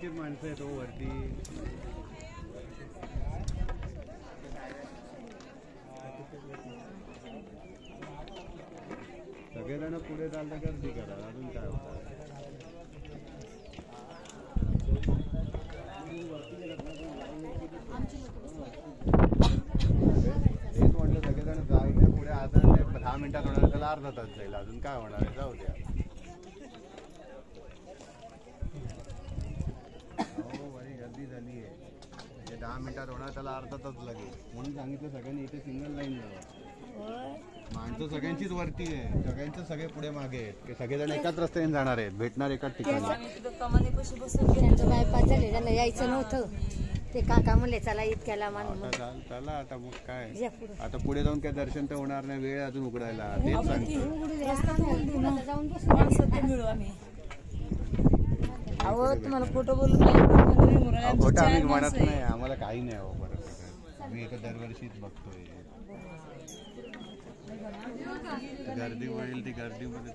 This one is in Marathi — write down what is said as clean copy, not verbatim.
परिचित माणसं आहेत तो वरती. सगळेजण पुढे चालता गर्दी करा, अजून काय होतं. तेच म्हटलं सगळेजण जाऊ द्या पुढे. आता 10 मिनिटात होणार, त्याला अर्धा तास जाईल, अजून काय होणार आहे, जाऊ द्या. हो भाई गर्दी झाली आहे. 10 मिनिटात होणार, त्याला अर्धा तास लागेल म्हणून सांगितलं सगळ्यांनी इथे सिंगल लाईन जावं. माणसं सगळ्यांचीच वरती आहे, सगळ्यांचे सगळे पुढे मागे आहेत, सगळेजण एकाच रस्त्याने जाणार आहेत, भेटणार एकाच ठिकाणी. बायपास झाले, त्यांना यायचं नव्हतं. ते काका म्हणले चला इतक्याला मानून चला आता मग काय, आता पुढे जाऊन काय दर्शन तर होणार नाही, वेळ अजून उघडायला. तेच तुम्हाला फोटो बोलू खोटं आम्ही म्हणत नाही, आम्हाला काही नाही हो. बरं आम्ही इथं दरवर्षीच बघतोय. गर्दी होईल, ती गर्दीमध्ये